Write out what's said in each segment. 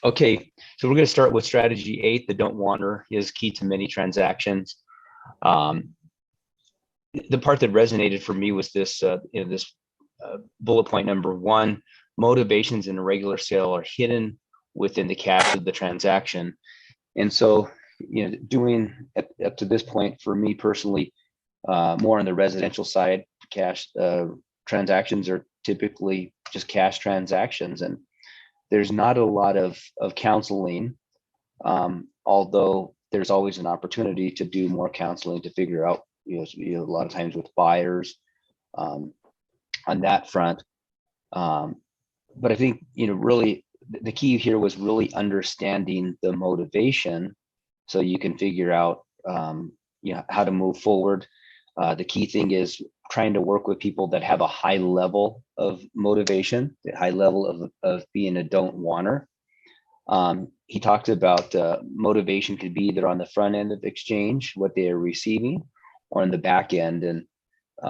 Okay, so we're going to start with strategy 8, the don't wanter is key to many transactions. The part that resonated for me was this, bullet point number 1, motivations in a regular sale are hidden within the cash of the transaction. And so, doing up to this point for me personally, more on the residential side, cash transactions are typically just cash transactions, and there's not a lot of counseling, although there's always an opportunity to do more counseling to figure out, a lot of times with buyers on that front. But I think, really the key here was really understanding the motivation so you can figure out, how to move forward. The key thing is trying to work with people that have a high level of motivation, a high level of being a don't wanter. He talked about motivation could be either on the front end of exchange, what they are receiving, or on the back end. And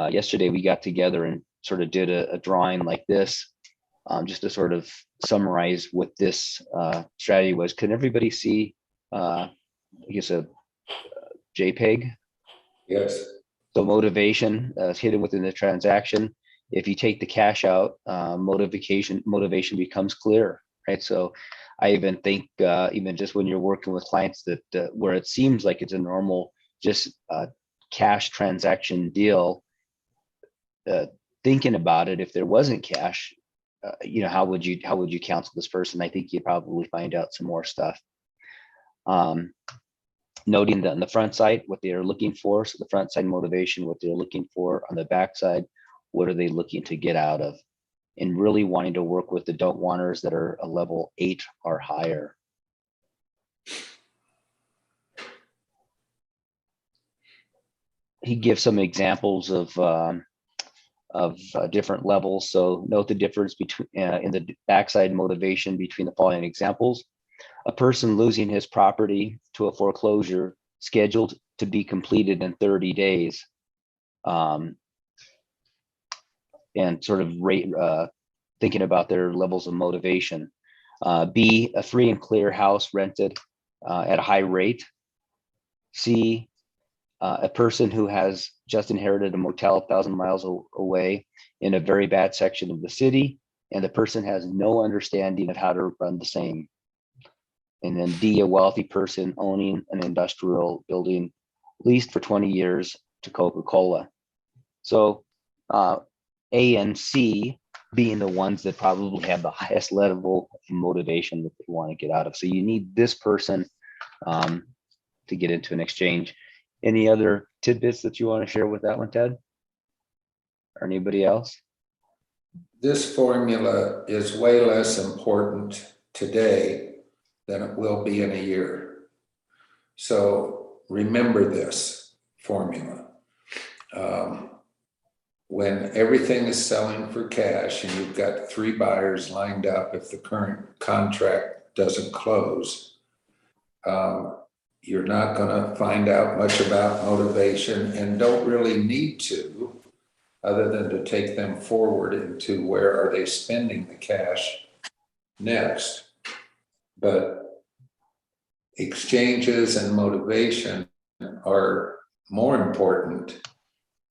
yesterday we got together and sort of did a drawing like this, just to sort of summarize what this strategy was. Can everybody see, I guess, a JPEG? Yes. So motivation is hidden within the transaction. If you take the cash out, motivation becomes clear, right? So I even think, even just when you're working with clients that where it seems like it's a normal just cash transaction deal, thinking about it, if there wasn't cash, how would you counsel this person? I think you'd probably find out some more stuff. Noting that on the front side, what they are looking for. So the front side motivation, what they're looking for. On the back side, what are they looking to get out of? And really wanting to work with the don't wanters that are a level 8 or higher. He gives some examples of different levels. So note the difference between in the backside motivation between the following examples. A person losing his property to a foreclosure scheduled to be completed in 30 days. And sort of thinking about their levels of motivation. B, a free and clear house rented at a high rate. C, a person who has just inherited a motel 1,000 miles away in a very bad section of the city, and the person has no understanding of how to run the same. And then D, a wealthy person owning an industrial building leased for 20 years to Coca-Cola. So A and C being the ones that probably have the highest level of motivation that they want to get out of. So you need this person to get into an exchange. Any other tidbits that you want to share with that one, Ted? Or anybody else? This formula is way less important today than it will be in a year. So remember this formula. When everything is selling for cash and you've got 3 buyers lined up, if the current contract doesn't close, you're not going to find out much about motivation and don't really need to, other than to take them forward into where are they spending the cash next. But exchanges and motivation are more important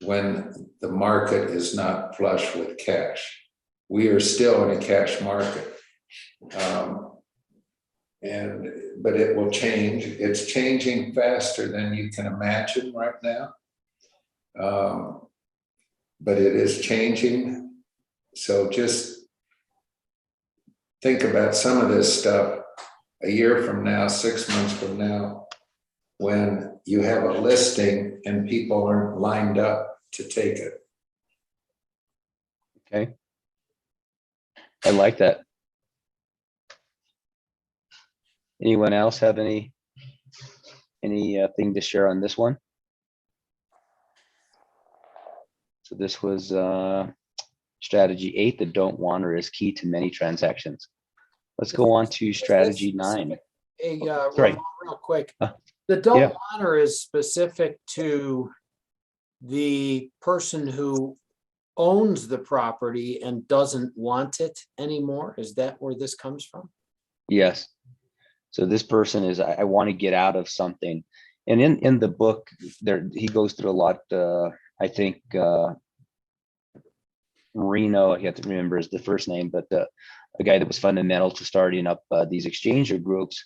when the market is not flush with cash. We are still in a cash market. But it will change. It's changing faster than you can imagine right now. But it is changing. So just think about some of this stuff a year from now, 6 months from now, when you have a listing and people aren't lined up to take it. Okay. I like that. Anyone else have any thing to share on this one? So this was strategy 8, the don't wanter is key to many transactions. Let's go on to strategy 9. Hey, sorry. real quick. The don't yeah. wanter is specific to the person who owns the property and doesn't want it anymore. Is that where this comes from? Yes. So this person is, I want to get out of something. And in the book there, he goes through a lot, I think, Reno, I have to remember is the first name, but a guy that was fundamental to starting up these exchanger groups,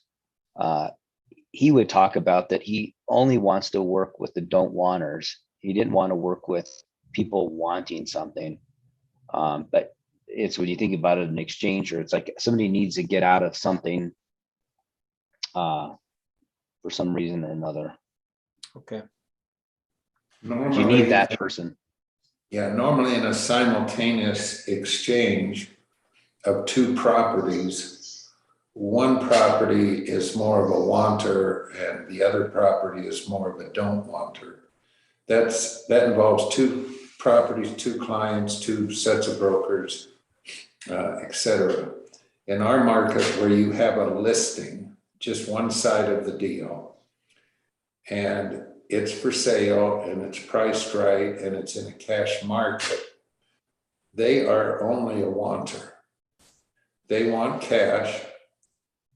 he would talk about that he only wants to work with the don't wanters. He didn't want to work with people wanting something. But it's when you think about it, an exchanger, it's like somebody needs to get out of something for some reason or another. Okay. You Normally, need that person. yeah, normally in a simultaneous exchange of two properties, one property is more of a wanter and the other property is more of a don't wanter. That involves two properties, two clients, two sets of brokers, et cetera. In our market where you have a listing, just one side of the deal, and it's for sale and it's priced right and it's in a cash market, they are only a wanter. They want cash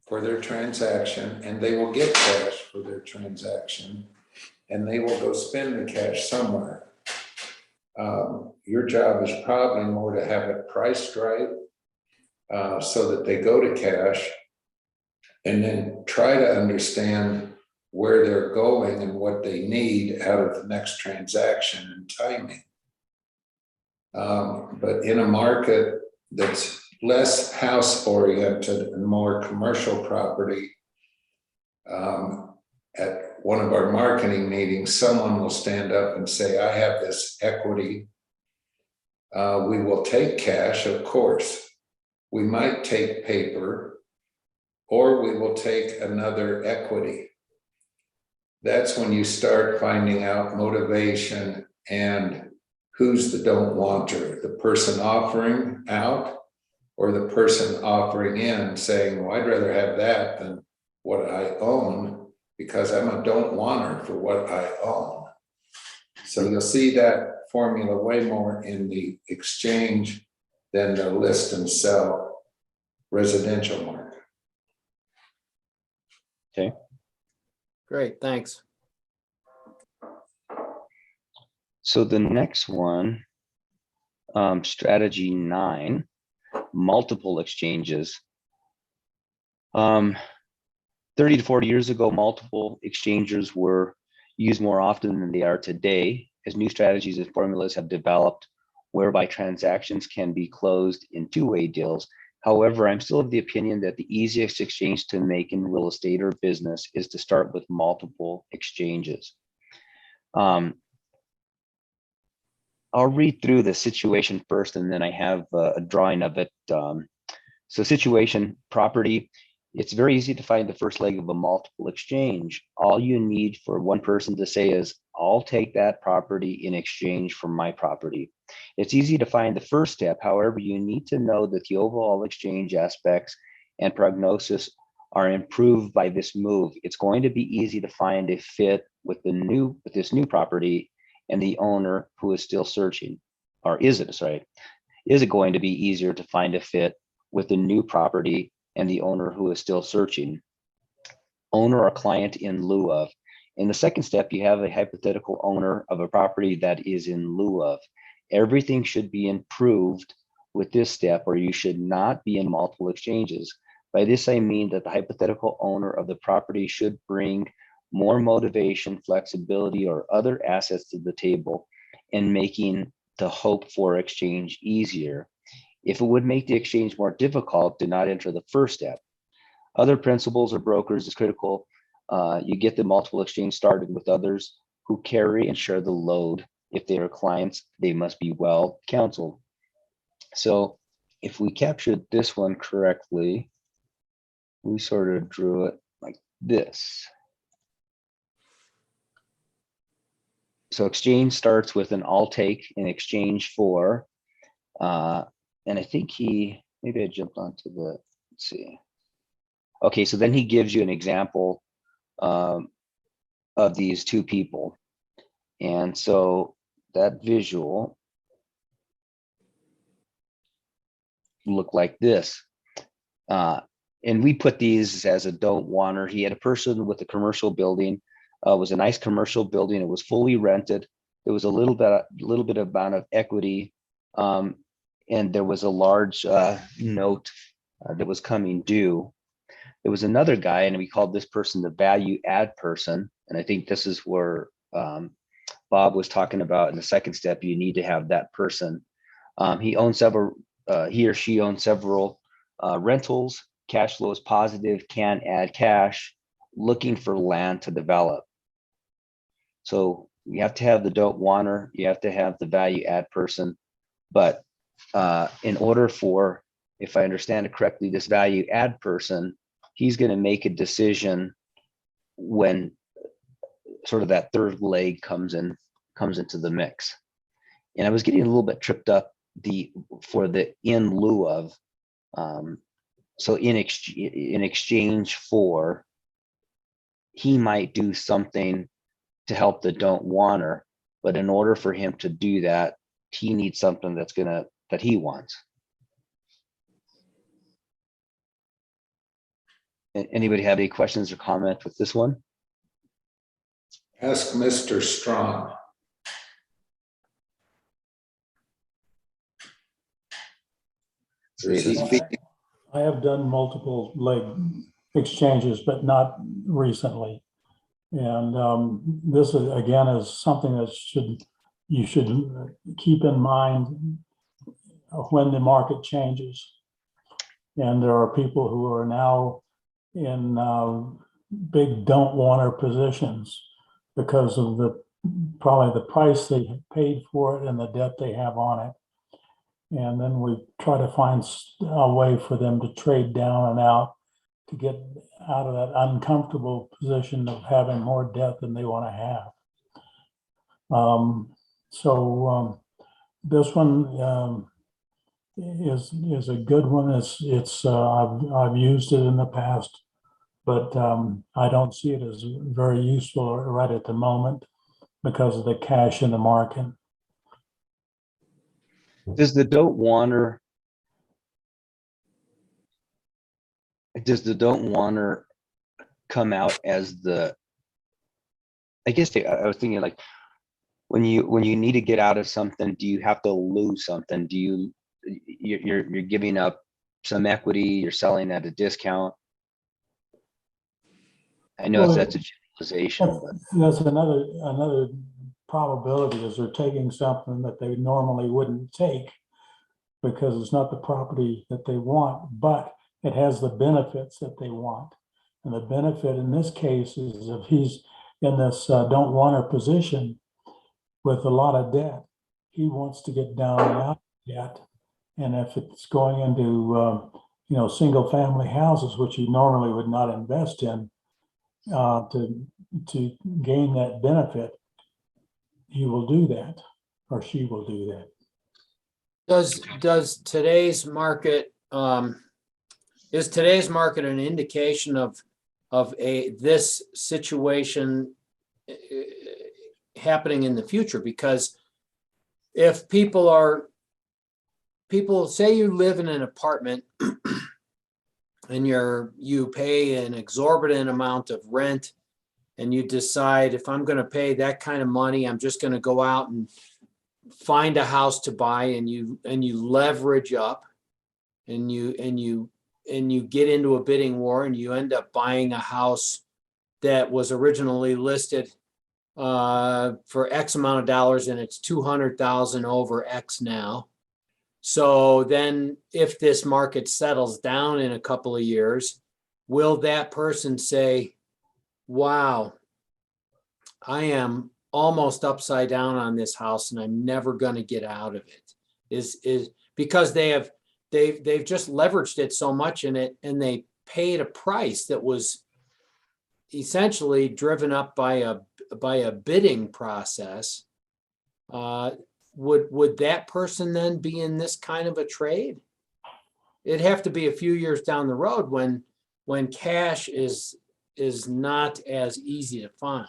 for their transaction and they will get cash for their transaction and they will go spend the cash somewhere. Your job is probably more to have it priced right so that they go to cash and then try to understand where they're going and what they need out of the next transaction and timing. But in a market that's less house oriented and more commercial property, at one of our marketing meetings, someone will stand up and say, I have this equity. We will take cash, of course. We might take paper, or we will take another equity. That's when you start finding out motivation and who's the don't wanter, the person offering out or the person offering in, saying, well, I'd rather have that than what I own because I'm a don't wanter for what I own. So you'll see that formula way more in the exchange than the list and sell residential market. Okay. Great, thanks. So the next one, strategy 9, multiple exchanges. 30 to 40 years ago, multiple exchangers were used more often than they are today, as new strategies and formulas have developed whereby transactions can be closed in two-way deals. However, I'm still of the opinion that the easiest exchange to make in real estate or business is to start with multiple exchanges. I'll read through the situation first, and then I have a drawing of it. So situation, property, it's very easy to find the first leg of a multiple exchange. All you need for one person to say is, I'll take that property in exchange for my property. It's easy to find the first step. However, you need to know that the overall exchange aspects and prognosis are improved by this move. It's going to be easy to find a fit with this new property and the owner who is still searching. Or is it going to be easier to find a fit with the new property and the owner who is still searching? Owner or client in lieu of. In the second step, you have a hypothetical owner of a property that is in lieu of. Everything should be improved with this step, or you should not be in multiple exchanges. By this, I mean that the hypothetical owner of the property should bring more motivation, flexibility, or other assets to the table in making the hope for exchange easier. If it would make the exchange more difficult, do not enter the first step. Other principals or brokers is critical. You get the multiple exchange started with others who carry and share the load. If they are clients, they must be well counseled. So if we captured this one correctly, we sort of drew it like this. So exchange starts with an I'll take in exchange for, and I think maybe I jumped onto the, let's see. Okay, so then he gives you an example of these two people. And so that visual looked like this. And we put these as a don't wanter. He had a person with a commercial building. It was a nice commercial building. It was fully rented. There was a little bit amount of equity, and there was a large note that was coming due. There was another guy, and we called this person the value add person. And I think this is where Bob was talking about in the second step. You need to have that person. He owns several. He or she owns several rentals. Cash flow is positive. Can add cash. Looking for land to develop. So you have to have the don't wanter. You have to have the value add person. But in order for, if I understand it correctly, this value add person, he's going to make a decision when sort of that third leg comes into the mix. And I was getting a little bit tripped up for the in lieu of, so in exchange for, he might do something to help the don't wanter, but in order for him to do that, he needs something that he wants. Anybody have any questions or comments with this one? Ask Mr. Strong. Is he speaking? I have done multiple leg exchanges, but not recently. And this is, again, is something that you should keep in mind when the market changes. And there are people who are now in big don't wanter positions because of probably the price they have paid for it and the debt they have on it. And then we try to find a way for them to trade down and out to get out of that uncomfortable position of having more debt than they want to have. This one is a good one. I've used it in the past, but I don't see it as very useful right at the moment because of the cash in the market. Does the don't wanter come out as I guess I was thinking, like, when you need to get out of something, do you have to lose something? You're giving up some equity, you're selling at a discount? I know that's a generalization, but That's another probability is they're taking something that they normally wouldn't take because it's not the property that they want, but it has the benefits that they want. And the benefit in this case is if he's in this don't wanter position with a lot of debt, he wants to get down and out of debt. And if it's going into single family houses, which he normally would not invest in, to gain that benefit, he will do that, or she will do that. Does today's market, is today's market an indication of this situation happening in the future? Because if people say you live in an apartment and you pay an exorbitant amount of rent, and you decide, if I'm going to pay that kind of money, I'm just going to go out and find a house to buy, and you leverage up, and you get into a bidding war, and you end up buying a house that was originally listed for X amount of dollars, and it's 200,000 over X now. So then if this market settles down in a couple of years, will that person say, wow, I am almost upside down on this house and I'm never going to get out of it? Is because they've just leveraged it so much in it, and they paid a price that was essentially driven up by a bidding process. Would that person then be in this kind of a trade? It'd have to be a few years down the road when cash is not as easy to find.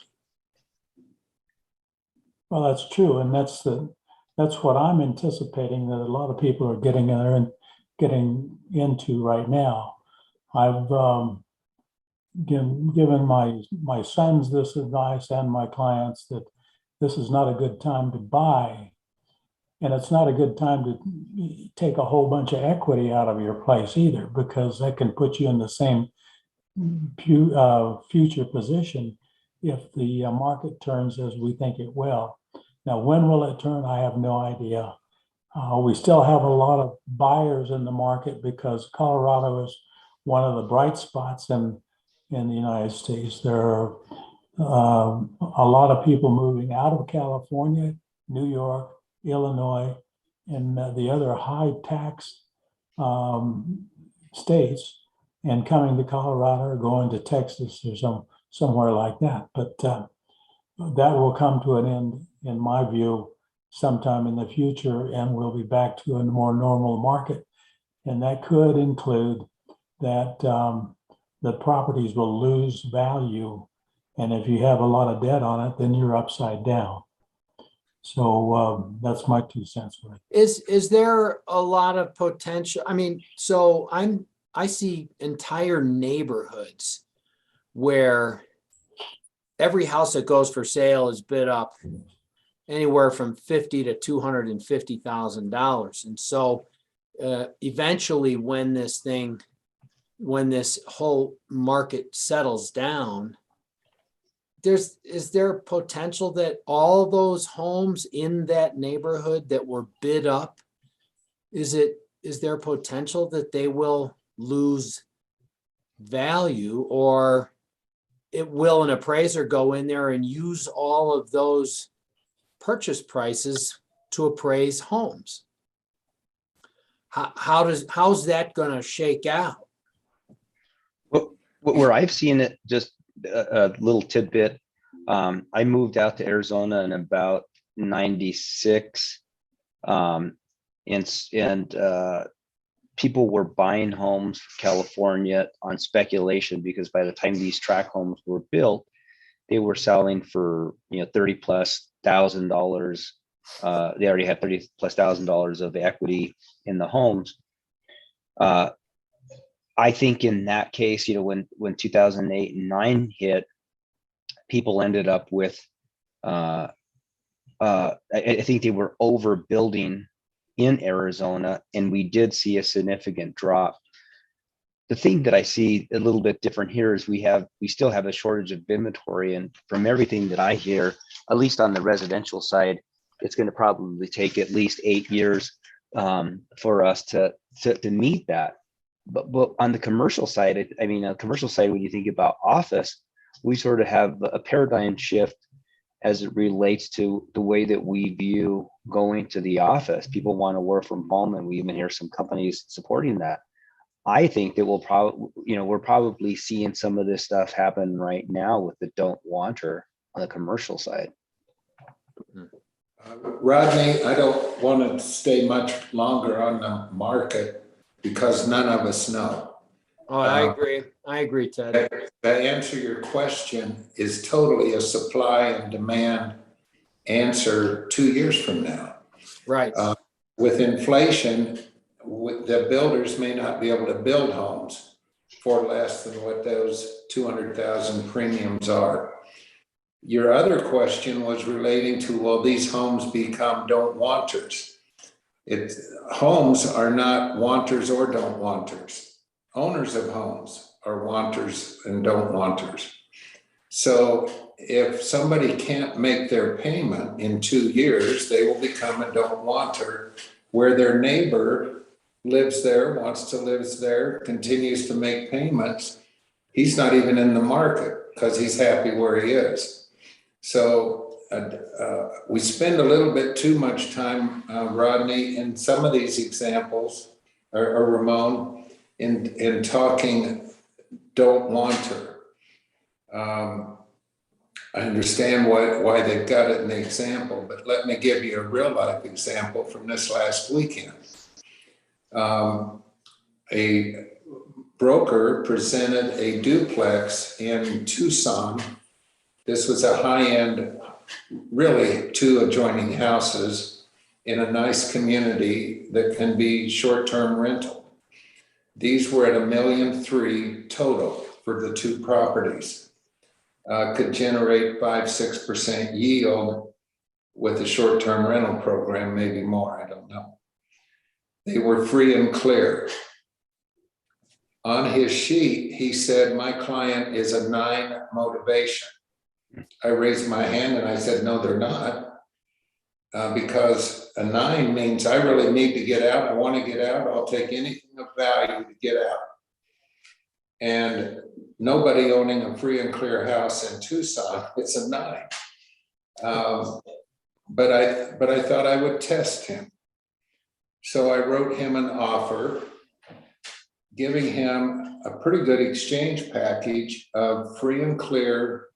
Well, that's true, and that's what I'm anticipating that a lot of people are getting into right now. I've given my sons this advice and my clients that this is not a good time to buy. And it's not a good time to take a whole bunch of equity out of your place either, because that can put you in the same future position if the market turns as we think it will. Now, when will it turn? I have no idea. We still have a lot of buyers in the market because Colorado is one of the bright spots in the United States. There are a lot of people moving out of California, New York, Illinois, and the other high tax states, and coming to Colorado or going to Texas or somewhere like that. But that will come to an end, in my view, sometime in the future, and we'll be back to a more normal market. And that could include that the properties will lose value. And if you have a lot of debt on it, then you're upside down. So that's my 2 cents worth. Is there a lot of potential? I mean, so I see entire neighborhoods where every house that goes for sale is bid up anywhere from $50,000 to $250,000. And so eventually when this whole market settles down, is there potential that all those homes in that neighborhood that were bid up, is there potential that they will lose value, or will an appraiser go in there and use all of those purchase prices to appraise homes? How's that going to shake out? Well, where I've seen it, just a little tidbit. I moved out to Arizona in about 96. And people were buying homes for California on speculation, because by the time these tract homes were built, they were selling for $30,000+. They already had $30,000+ of equity in the homes. I think in that case, when 2008 and 9 hit, people ended up with I think they were overbuilding in Arizona, and we did see a significant drop. The thing that I see a little bit different here is we still have a shortage of inventory, and from everything that I hear, at least on the residential side, it's going to probably take at least 8 years for us to meet that. But on the commercial side, on the commercial side, when you think about office, we sort of have a paradigm shift as it relates to the way that we view going to the office. People want to work from home, and we even hear some companies supporting that. I think that we're probably seeing some of this stuff happen right now with the don't wanter on the commercial side. Rodney, I don't want to stay much longer on the market because none of us know. Oh, I agree, Ted. To answer your question is totally a supply and demand answer 2 years from now. Right. With inflation, the builders may not be able to build homes for less than what those 200,000 premiums are. Your other question was relating to, will these homes become don't wanters? Homes are not wanters or don't wanters. Owners of homes are wanters and don't wanters. So if somebody can't make their payment in 2 years, they will become a don't wanter, where their neighbor lives there, wants to live there, continues to make payments. He's not even in the market because he's happy where he is. So we spend a little bit too much time, Rodney, in some of these examples, or Ramon, in talking don't wanter. I understand why they've got it in the example, but let me give you a real life example from this last weekend. A broker presented a duplex in Tucson. This was a high-end, really 2 adjoining houses in a nice community that can be short-term rental. These were at $1.3 million total for the two properties. Could generate 5-6% yield with a short-term rental program, maybe more, I don't know. They were free and clear. On his sheet, he said, my client is a 9 motivation. I raised my hand and I said, no, they're not. Because a 9 means I really need to get out. I want to get out. I'll take anything of value to get out. And nobody owning a free and clear house in Tucson, it's a 9. But I thought I would test him. So I wrote him an offer, giving him a pretty good exchange package of free and clear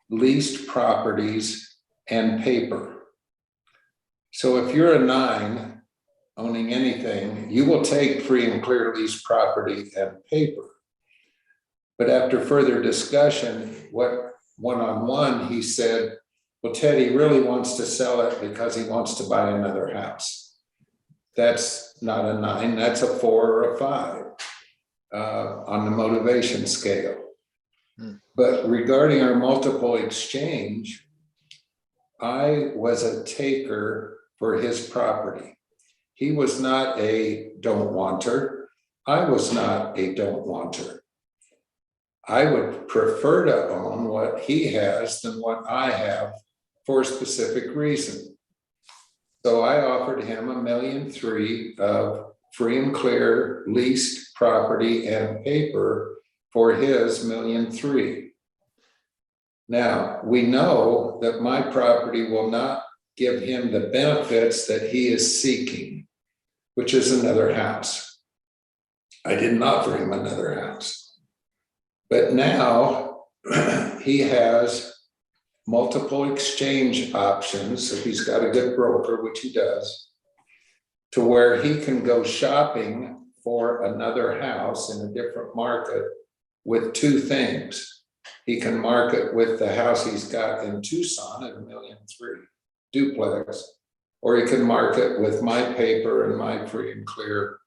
leased properties and paper. So if you're a 9 owning anything, you will take free and clear leased property and paper. But after further discussion, one-on-one, he said, well, Teddy really wants to sell it because he wants to buy another house. That's not a 9, that's a 4 or a 5 on the motivation scale. But regarding our multiple exchange, I was a taker for his property. He was not a don't wanter. I was not a don't wanter. I would prefer to own what he has than what I have for a specific reason. So I offered him $1.3 million of free and clear leased property and paper for his $1.3 million. Now, we know that my property will not give him the benefits that he is seeking, which is another house. I didn't offer him another house. But now he has multiple exchange options. If he's got a good broker, which he does, to where he can go shopping for another house in a different market with 2 things. He can market with the house he's got in Tucson at $1.3 million duplex, or he can market with my paper and my free and clear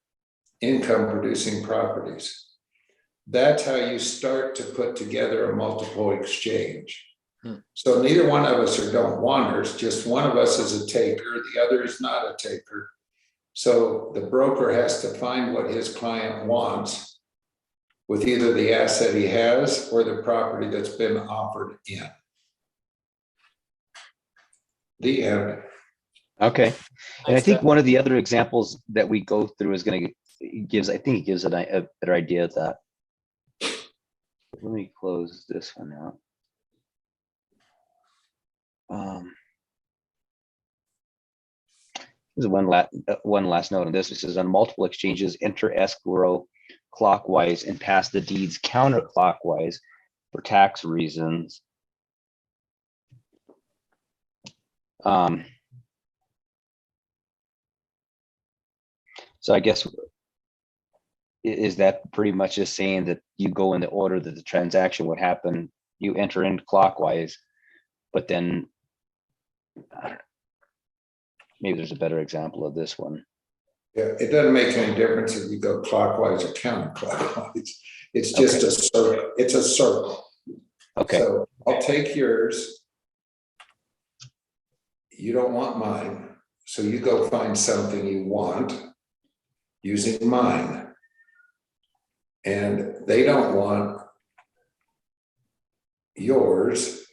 income producing properties. That's how you start to put together a multiple exchange. So neither one of us are don't wanters, just one of us is a taker, the other is not a taker. So the broker has to find what his client wants with either the asset he has or the property that's been offered in. The end. Okay. And I think one of the other examples that we go through is going to gives a better idea of that. Let me close this one out. There's one last note on this. It says on multiple exchanges, enter escrow clockwise and pass the deeds counterclockwise for tax reasons. So I guess, is that pretty much just saying that you go in the order that the transaction would happen, you enter in clockwise, but then, I don't know, maybe there's a better example of this one. Yeah, it doesn't make any difference if you go clockwise or counterclockwise. It's just a circle. It's a circle. Okay. So I'll take yours. You don't want mine. So you go find something you want using mine. And they don't want yours.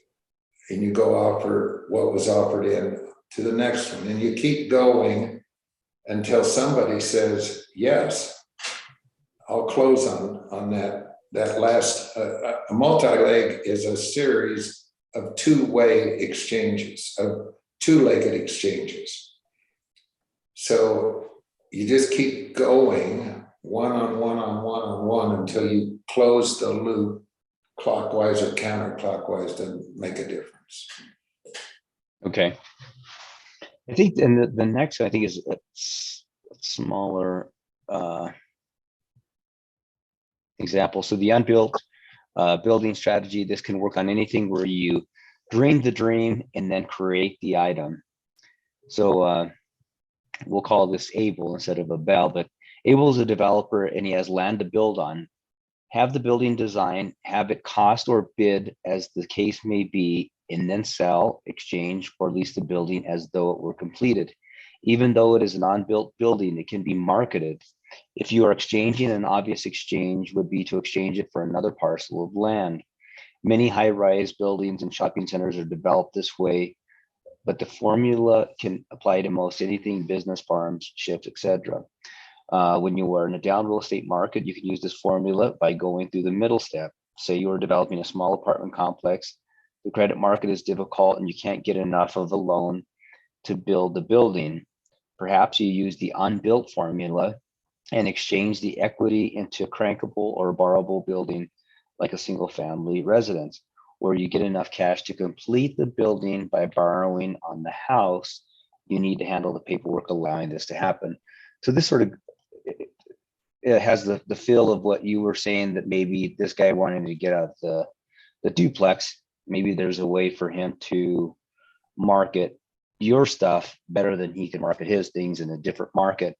And you go offer what was offered in to the next one. And you keep going until somebody says, yes, I'll close on that last. A multi-leg is a series of two-way exchanges, of two-legged exchanges. So you just keep going one until you close the loop. Clockwise or counterclockwise doesn't make a difference. Okay. I think, and the next, I think, is a smaller example. So the unbuilt building strategy, this can work on anything where you dream the dream and then create the item. So we'll call this Abel instead of a Bell, but Abel's a developer and he has land to build on. Have the building design, have it cost or bid as the case may be, and then sell, exchange, or lease the building as though it were completed. Even though it is an unbuilt building, it can be marketed. If you are exchanging, an obvious exchange would be to exchange it for another parcel of land. Many high-rise buildings and shopping centers are developed this way, but the formula can apply to most anything, business, farms, ships, etc. When you are in a down real estate market, you can use this formula by going through the middle step. Say you are developing a small apartment complex, the credit market is difficult and you can't get enough of the loan to build the building. Perhaps you use the unbuilt formula and exchange the equity into a crankable or borrowable building like a single family residence, where you get enough cash to complete the building by borrowing on the house. You need to handle the paperwork allowing this to happen. So this sort of, it has the feel of what you were saying, that maybe this guy wanted to get out the duplex. Maybe there's a way for him to market your stuff better than he can market his things in a different market.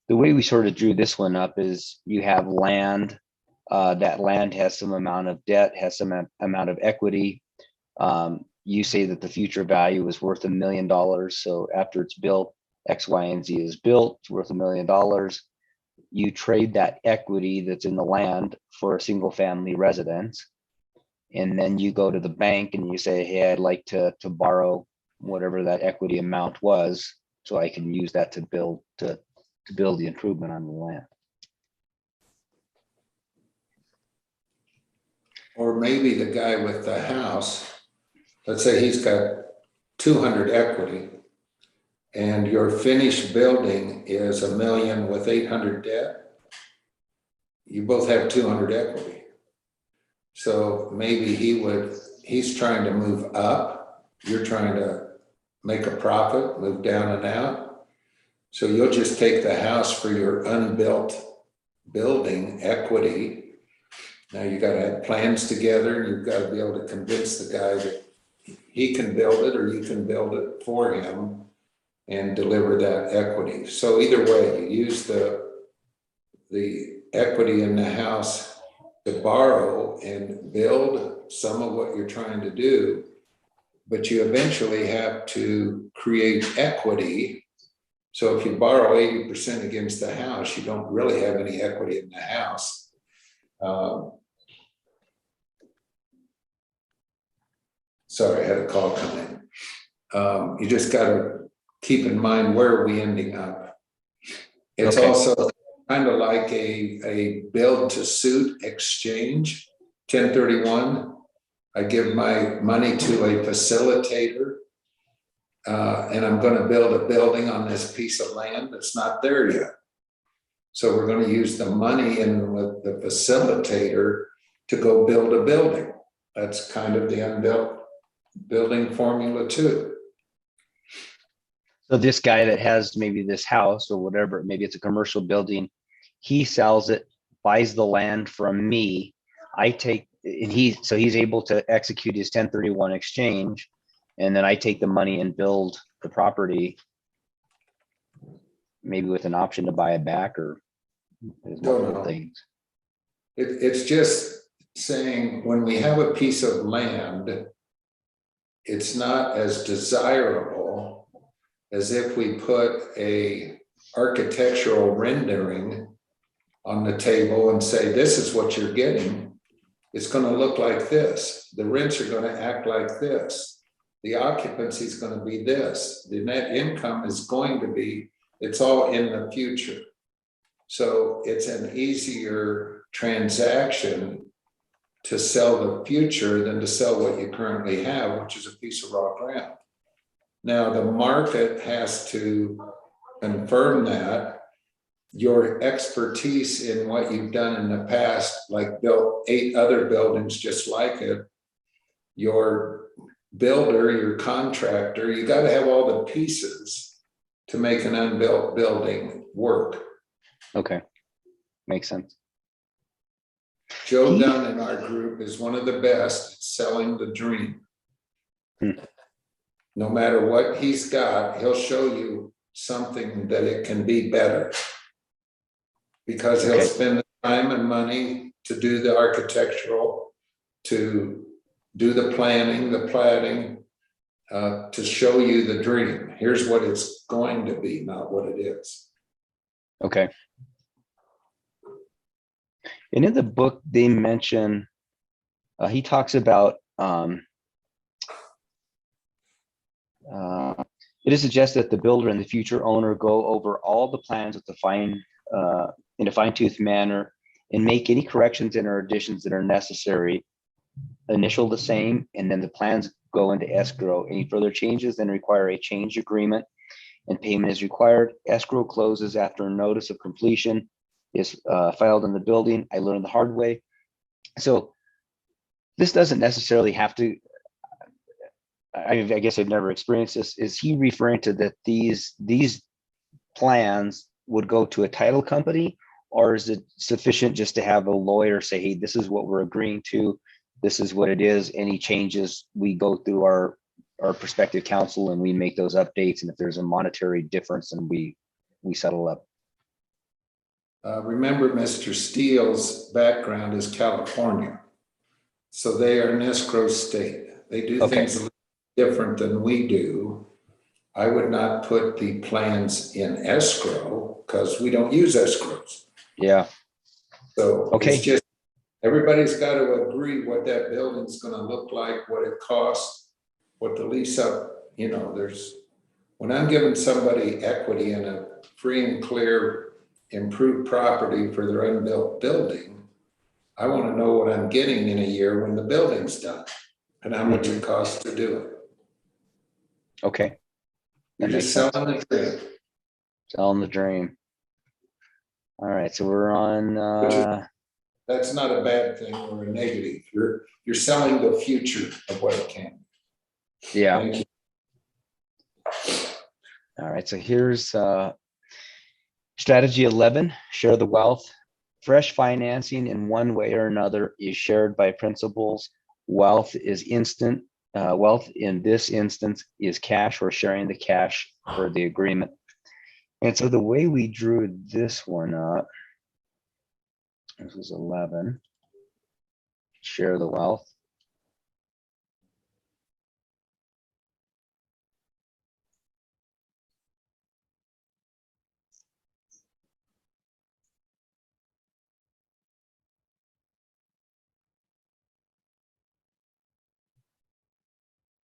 The way we sort of drew this one up is you have land. That land has some amount of debt, has some amount of equity. You say that the future value is worth $1 million. So after it's built, X, Y, and Z is built, it's worth $1 million. You trade that equity that's in the land for a single family residence. And then you go to the bank and you say, hey, I'd like to borrow whatever that equity amount was, so I can use that to build the improvement on the land. Or maybe the guy with the house, let's say he's got 200 equity and your finished building is $1 million with 800 debt. You both have 200 equity. So maybe he's trying to move up. You're trying to make a profit, move down and out. So you'll just take the house for your unbuilt building equity. Now you got to have plans together, and you've got to be able to convince the guy that he can build it or you can build it for him and deliver that equity. So either way, you use the equity in the house to borrow and build some of what you're trying to do, but you eventually have to create equity. So if you borrow 80% against the house, you don't really have any equity in the house. Sorry, I had a call come in. You just got to keep in mind, where are we ending up? It's Okay. also kind of like a build to suit exchange, 1031. I give my money to a facilitator, and I'm going to build a building on this piece of land that's not there yet. So we're going to use the money in with the facilitator to go build a building. That's kind of the unbuilt building formula too. So this guy that has maybe this house or whatever, maybe it's a commercial building, he sells it, buys the land from me. I take, and he's able to execute his 1031 exchange, and then I take the money and build the property, maybe with an option to buy it back, or there's multiple things. It's just saying, when we have a piece of land, it's not as desirable as if we put a architectural rendering on the table and say, this is what you're getting. It's going to look like this. The rents are going to act like this. The occupancy is going to be this. The net income is going to be, it's all in the future. So it's an easier transaction to sell the future than to sell what you currently have, which is a piece of raw ground. Now, the market has to confirm that. Your expertise in what you've done in the past, like built 8 other buildings just like it, your builder, your contractor, you got to have all the pieces to make an unbuilt building work. Okay, makes sense. Joe Dunn in our group is one of the best at selling the dream. No matter what he's got, he'll show you something that it can be better. because he'll Okay. spend the time and money to do the architectural, to do the planning, the platting, to show you the dream. Here's what it's going to be, not what it is. Okay. And in the book, they mention, he talks about, it is suggested that the builder and the future owner go over all the plans with in a fine-tooth manner and make any corrections and or additions that are necessary. Initial the same, and then the plans go into escrow. Any further changes then require a change agreement and payment is required. Escrow closes after a notice of completion is filed in the building. I learned the hard way. So this doesn't necessarily have to, I guess I've never experienced this. Is he referring to that these plans would go to a title company, or is it sufficient just to have a lawyer say, hey, this is what we're agreeing to, this is what it is, any changes, we go through our prospective counsel and we make those updates, and if there's a monetary difference, then we settle up? Remember, Mr. Steele's background is California. So they are an escrow state. They do Okay. things a little different than we do. I would not put the plans in escrow because we don't use escrows. Yeah. So Okay. it's just, everybody's got to agree what that building's going to look like, what it costs, what the lease up, when I'm giving somebody equity in a free and clear improved property for their unbuilt building, I want to know what I'm getting in a year when the building's done and how much it costs to do it. Okay. You're just selling the dream. Selling the dream. All right, so we're on. That's not a bad thing or a negative. You're selling the future of what it can. Yeah. Thank you. All right, so here's strategy 11, share the wealth. Fresh financing in one way or another is shared by principals. Wealth is instant. Wealth in this instance is cash or sharing the cash for the agreement. And so the way we drew this one up, this is 11, share the wealth.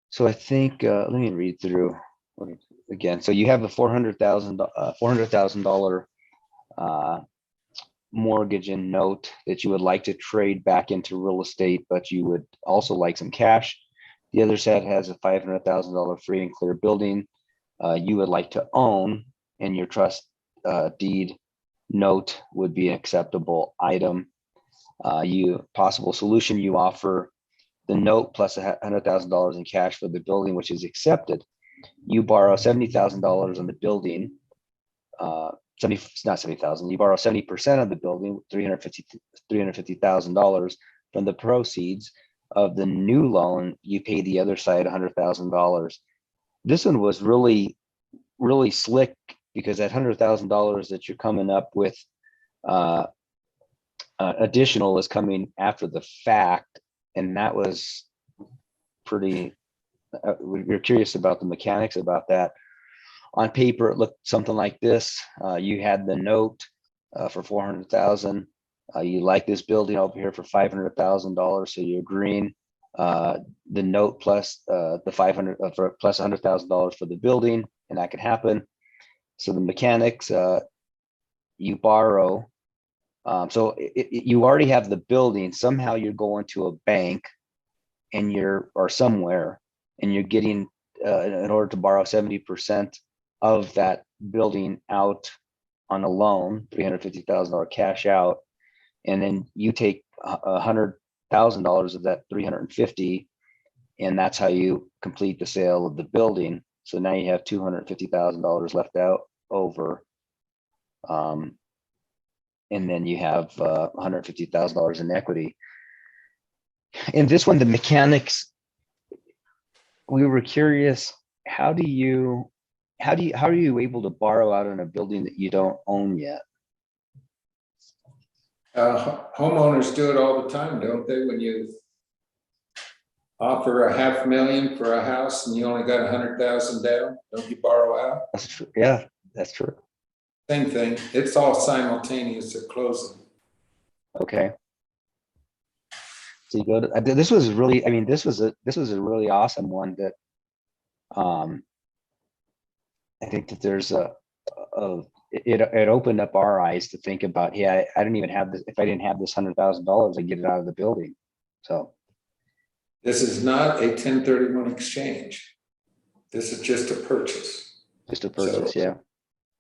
So I think, let me read through again. So you have a $400,000 mortgage and note that you would like to trade back into real estate, but you would also like some cash. The other side has a $500,000 free and clear building you would like to own, and your trust deed note would be an acceptable item. Possible solution, you offer the note plus $100,000 in cash for the building, which is accepted. You borrow $70,000 on the building. Not 70,000. You borrow 70% of the building, $350,000 from the proceeds of the new loan. You pay the other side $100,000. This one was really, really slick because that $100,000 that you're coming up with additional is coming after the fact, and that was pretty. We're curious about the mechanics about that. On paper, it looked something like this. You had the note for $400,000. You like this building over here for $500,000, so you're agreeing. The note plus the $500 for plus $100,000 for the building, and that could happen. So the mechanics, you borrow. So you already have the building. Somehow you're going to a bank, and or somewhere, and you're getting in order to borrow 70% of that building out on a loan, $350,000 cash out, and then you take $100,000 of that 350, and that's how you complete the sale of the building. So now you have $250,000 left out over, and then you have $150,000 in equity. In this one, the mechanics, we were curious, how are you able to borrow out on a building that you don't own yet? Homeowners do it all the time, don't they? When you offer $500,000 for a house and you only got 100,000 down, don't you borrow out? That's true. Yeah, that's true. Same thing. It's all simultaneous at closing. Okay. So you go to, this was really, I mean, this was a really awesome one that, I think that there's it opened up our eyes to think about, yeah, I don't even have this. If I didn't have this $100,000, I'd get it out of the building. So This is not a 1031 exchange. This is just a purchase. just a purchase, yeah.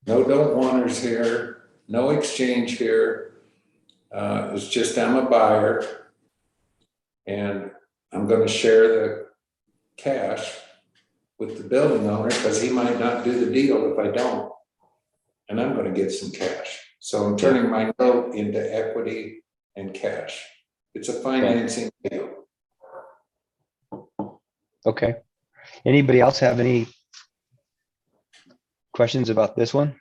No don't wanters here, no exchange here. It's just I'm a buyer and I'm going to share the cash with the building owner because he might not do the deal if I don't. And I'm going to get some cash. So I'm turning my note into equity and cash. It's a financing deal. Okay. Anybody else have any questions about this one?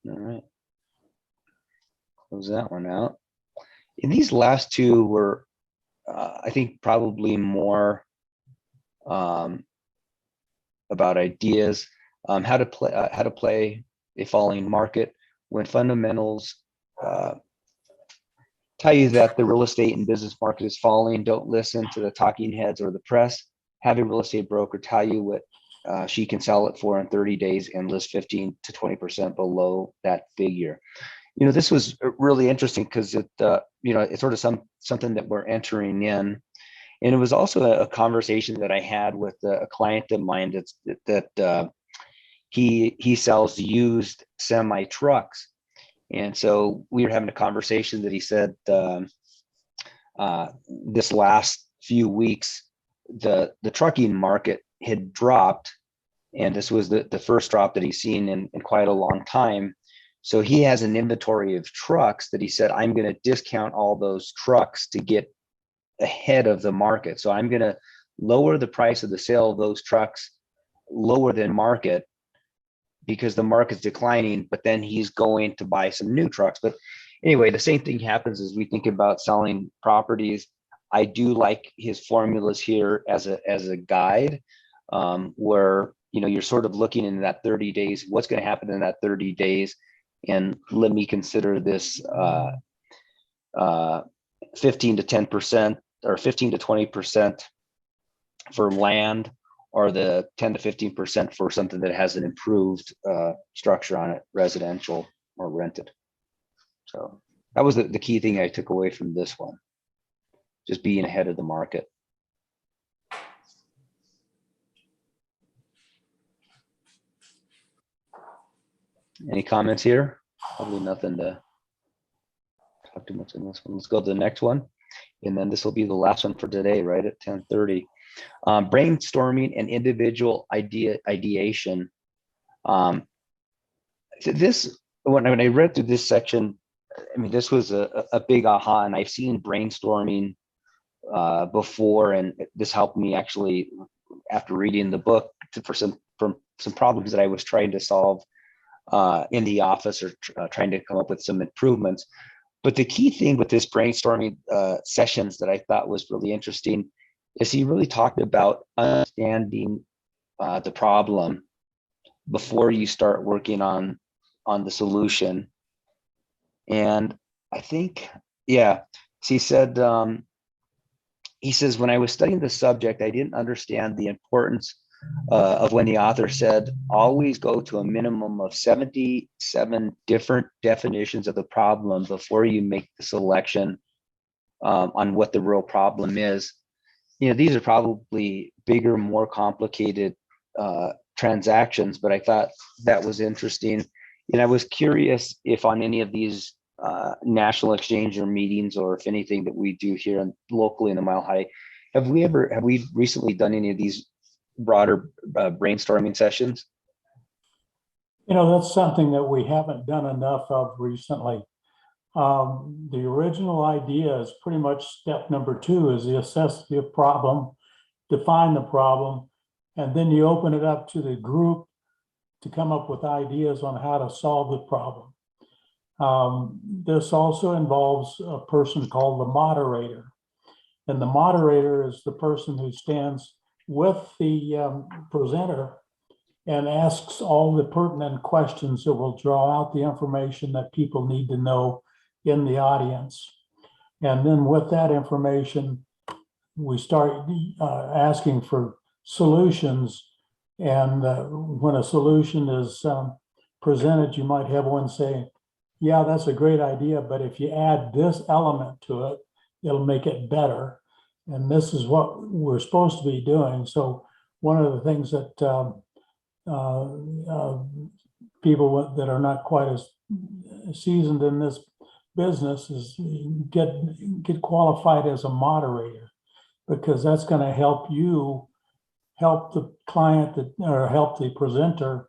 All right. Close that one out. And these last two were, I think, probably more about ideas, how to play a falling market when fundamentals tell you that the real estate and business market is falling. Don't listen to the talking heads or the press. Have a real estate broker tell you what she can sell it for in 30 days and list 15 to 20% below that figure. You know, this was really interesting because it, you know, it's sort of something that we're entering in. And it was also a conversation that I had with a client of mine that he sells used semi trucks. And so we were having a conversation that he said this last few weeks, the trucking market had dropped. And this was the first drop that he's seen in quite a long time. So he has an inventory of trucks that he said, I'm going to discount all those trucks to get ahead of the market. So I'm going to lower the price of the sale of those trucks lower than market because the market's declining, but then he's going to buy some new trucks. But anyway, the same thing happens as we think about selling properties. I do like his formulas here as a guide, where, you know, you're sort of looking in that 30 days, what's going to happen in that 30 days. And let me consider this 15 to 10% or 15 to 20% for land, or the 10 to 15% for something that has an improved structure on it, residential or rented. So that was the key thing I took away from this one, just being ahead of the market. Any comments here? Probably nothing to talk too much in this one. Let's go to the next one. And then this will be the last one for today, right at 10:30. Brainstorming and individual ideation. This, when I read through this section, I mean, this was a big aha, and I've seen brainstorming before, and this helped me actually after reading the book for some problems that I was trying to solve in the office, or trying to come up with some improvements. But the key thing with this brainstorming sessions that I thought was really interesting is he really talked about understanding the problem before you start working on the solution. And I think, yeah, so he says, when I was studying the subject, I didn't understand the importance of when the author said, always go to a minimum of 77 different definitions of the problem before you make the selection on what the real problem is. You know, these are probably bigger, more complicated transactions, but I thought that was interesting. And I was curious if on any of these national exchange or meetings, or if anything that we do here locally in the Mile High, have we recently done any of these broader brainstorming sessions? You know, that's something that we haven't done enough of recently. The original idea is pretty much step number 2 is the assess the problem, define the problem, and then you open it up to the group to come up with ideas on how to solve the problem. This also involves a person called the moderator. And the moderator is the person who stands with the presenter and asks all the pertinent questions that will draw out the information that people need to know in the audience. And then with that information, we start asking for solutions. And when a solution is presented, you might have one say, yeah, that's a great idea, but if you add this element to it, it'll make it better. And this is what we're supposed to be doing. So one of the things that people that are not quite as seasoned in this business is get qualified as a moderator, because that's going to help you help the client or help the presenter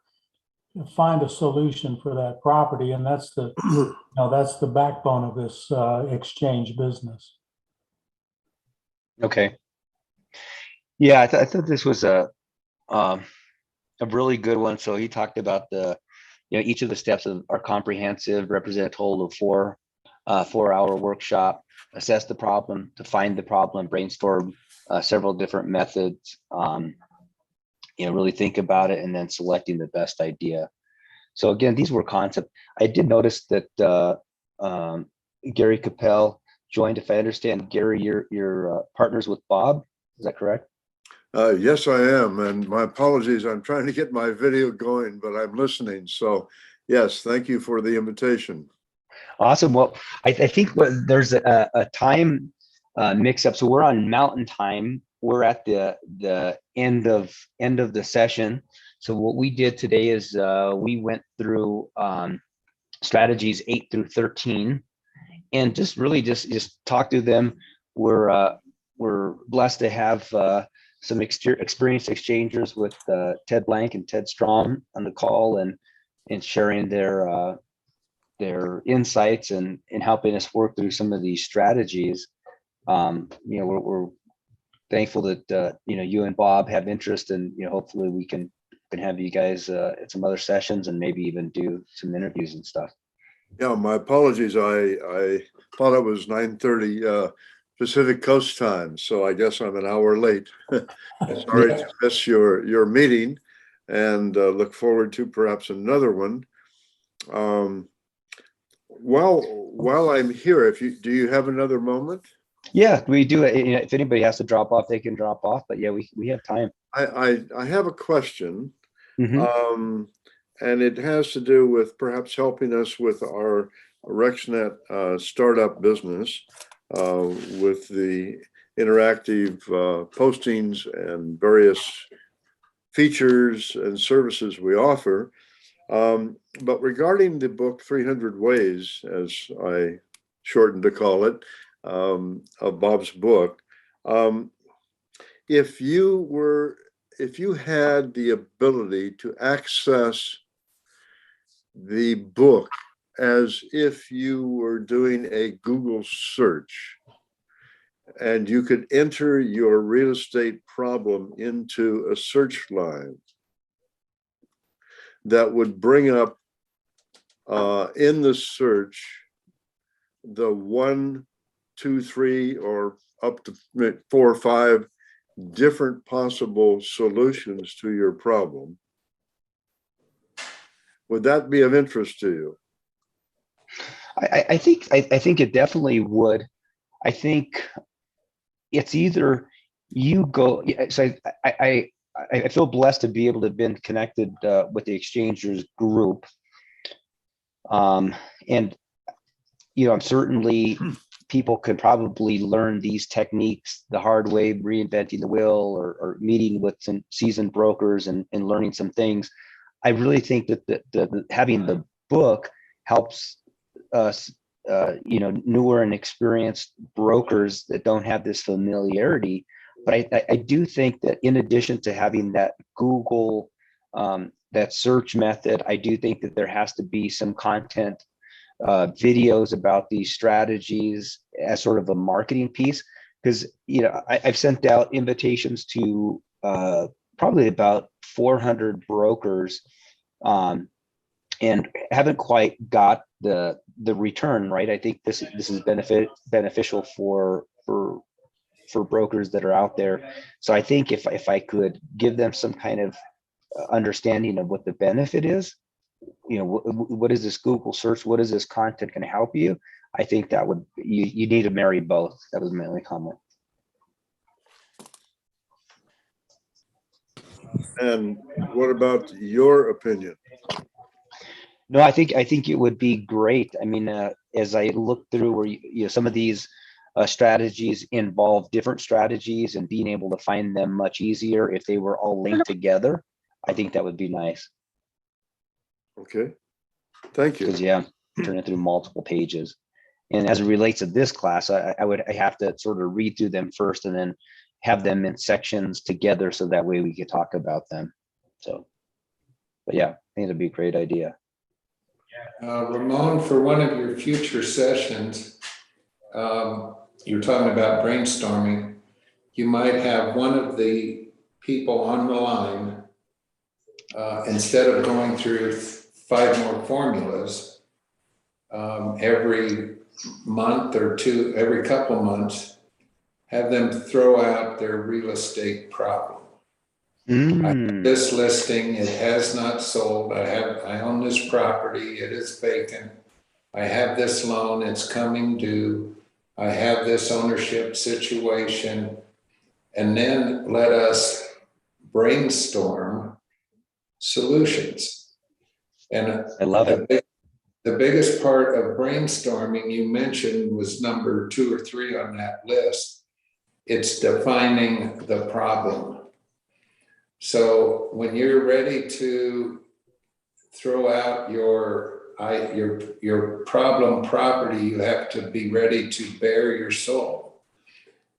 find a solution for that property. And that's the that's the backbone of this exchange business. Okay. Yeah, I thought this was a really good one. So he talked about each of the steps are comprehensive, represent a total of 4-hour workshop, assess the problem, define the problem, brainstorm several different methods, really think about it, and then selecting the best idea. So again, these were concepts. I did notice that Gary Capel joined. If I understand, Gary, you're partners with Bob. Is that correct? Yes, I am. And my apologies. I'm trying to get my video going, but I'm listening. So yes, thank you for the invitation. Awesome. Well, I think there's a time mix up. So we're on Mountain Time. We're at the end of the session. So what we did today is we went through strategies 8 through 13, and just talk through them. We're blessed to have some experienced exchangers with Ted Blank and Ted Strom on the call, and sharing their insights and helping us work through some of these strategies. We're thankful that you and Bob have interest, and hopefully we can have you guys at some other sessions and maybe even do some interviews and stuff. Yeah, my apologies. I thought it was 9:30 Pacific Coast time, so I guess I'm an hour late. Sorry to miss your meeting, and look forward to perhaps another one. While I'm here, do you have another moment? Yeah, we do. If anybody has to drop off, they can drop off. But yeah, we have time. I have a question, Mm-hmm. and it has to do with perhaps helping us with our RexNet startup business, with the interactive postings and various features and services we offer. But regarding the book 300 Ways, as I shortened to call it, of Bob's book, if you had the ability to access the book as if you were doing a Google search, and you could enter your real estate problem into a search line that would bring up in the search the 1, 2, 3, or up to 4 or 5 different possible solutions to your problem, would that be of interest to you? I think it definitely would. I think it's either you go. So I feel blessed to be able to have been connected with the Exchangers group, and certainly people could probably learn these techniques the hard way, reinventing the wheel, or meeting with some seasoned brokers and learning some things. I really think that having the book helps us, newer and experienced brokers that don't have this familiarity. But I do think that in addition to having that Google, that search method, I do think that there has to be some content, videos about these strategies as sort of a marketing piece. Because I've sent out invitations to probably about 400 brokers, and haven't quite got the return right. I think this is beneficial for brokers that are out there. So I think if I could give them some kind of understanding of what the benefit is, what is this Google search? What is this content going to help you? I think that would, you need to marry both. That was my only comment. And what about your opinion? No, I think it would be great. I mean, as I look through where some of these strategies involve different strategies, and being able to find them much easier if they were all linked together, I think that would be nice. Okay, thank you. Because yeah, turn it through multiple pages. And as it relates to this class, I have to sort of read through them first and then have them in sections together, so that way we could talk about them. So, but yeah, I think it'd be a great idea. Ramon, for one of your future sessions, you're talking about brainstorming. You might have one of the people on the line, instead of going through 5 more formulas, every month or two, every couple months, have them throw out their real estate problem. This listing, it has not sold. I own this property, it is vacant. I have this loan, it's coming due. I have this ownership situation. And then let us brainstorm solutions. And I love it. The biggest part of brainstorming you mentioned was number 2 or 3 on that list. It's defining the problem. So when you're ready to throw out your problem property, you have to be ready to bare your soul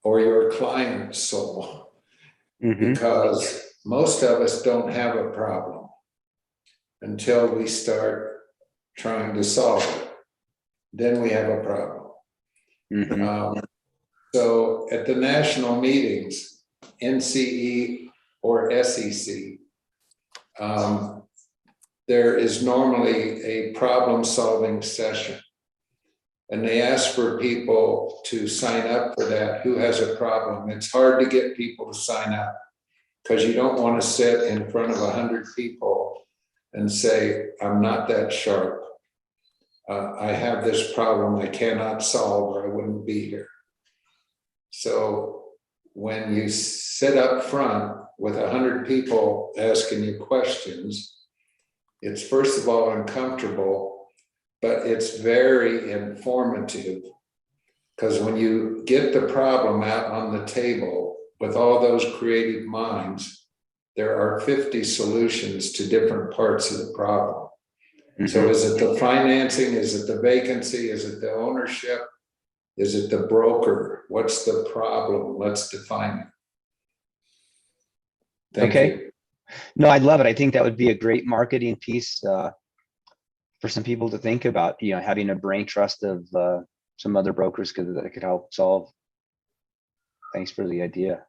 or your client's soul, because most of us don't have a problem until we start trying to solve it. Then we have a problem. So at the national meetings, NCE or SEC, there is normally a problem-solving session. And they ask for people to sign up for that who has a problem. It's hard to get people to sign up because you don't want to sit in front of 100 people and say, I'm not that sharp. I have this problem I cannot solve, or I wouldn't be here. So when you sit up front with 100 people asking you questions, it's first of all uncomfortable, but it's very informative, because when you get the problem out on the table with all those creative minds, there are 50 solutions to different parts of the problem. So is it the financing? Is it the vacancy? Is it the ownership? Is it the broker? What's the problem? Let's define it. Thank you. No, I love it. I think that would be a great marketing piece for some people to think about, having a brain trust of some other brokers that could help solve. Thanks for the idea.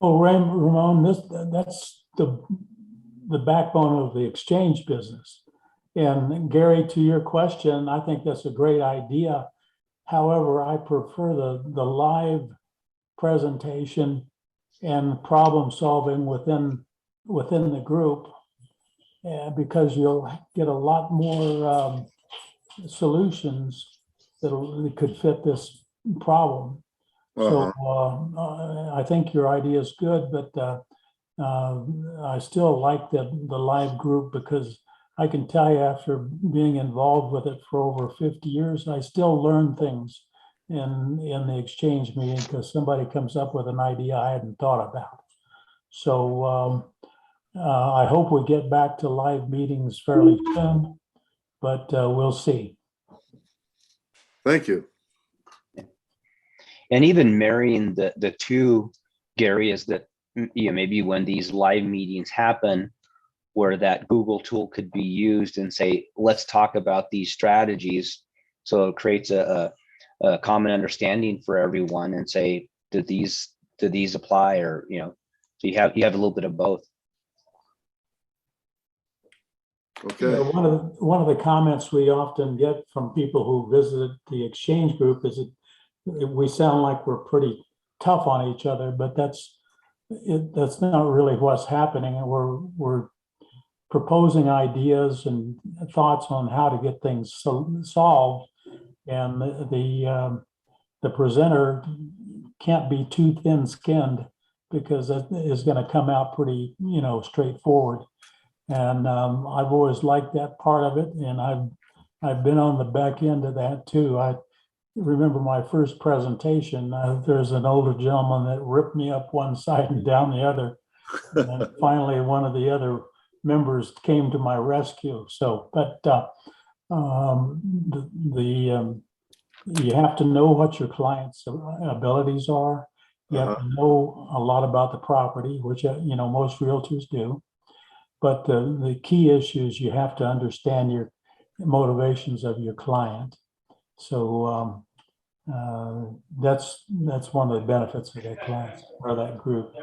Well, Ramon, that's the backbone of the exchange business. And Gary, to your question, I think that's a great idea. However, I prefer the live presentation and problem solving within the group, because you'll get a lot more solutions that could fit this problem. So I think your idea is good, but I still like the live group, because I can tell you, after being involved with it for over 50 years, I still learn things in the exchange meeting, because somebody comes up with an idea I hadn't thought about. So I hope we get back to live meetings fairly soon, but we'll see. Thank you. And even marrying the two, Gary, is that maybe when these live meetings happen, where that Google tool could be used and say, let's talk about these strategies. So it creates a common understanding for everyone, and say, do these apply? Or, so you have a little bit of both. Okay, One of the comments we often get from people who visited the exchange group is that we sound like we're pretty tough on each other, but that's not really what's happening. And we're proposing ideas and thoughts on how to get things solved. And the presenter can't be too thin-skinned, because it is going to come out pretty, straightforward. And I've always liked that part of it, and I've been on the back end of that too. I remember my first presentation. There's an older gentleman that ripped me up one side and down the other, and then finally one of the other members came to my rescue. So, but you have to know what your client's abilities are. You have to know a lot about the property, which most realtors do. But the key issue is you have to understand your motivations of your client. So that's one of the benefits of that class or that group.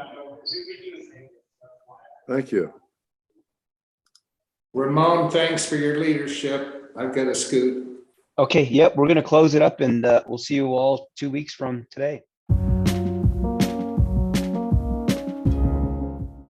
thank you. Ramon, thanks for your leadership. I've got to scoot. Okay, yep, we're going to close it up, and we'll see you all 2 weeks from today.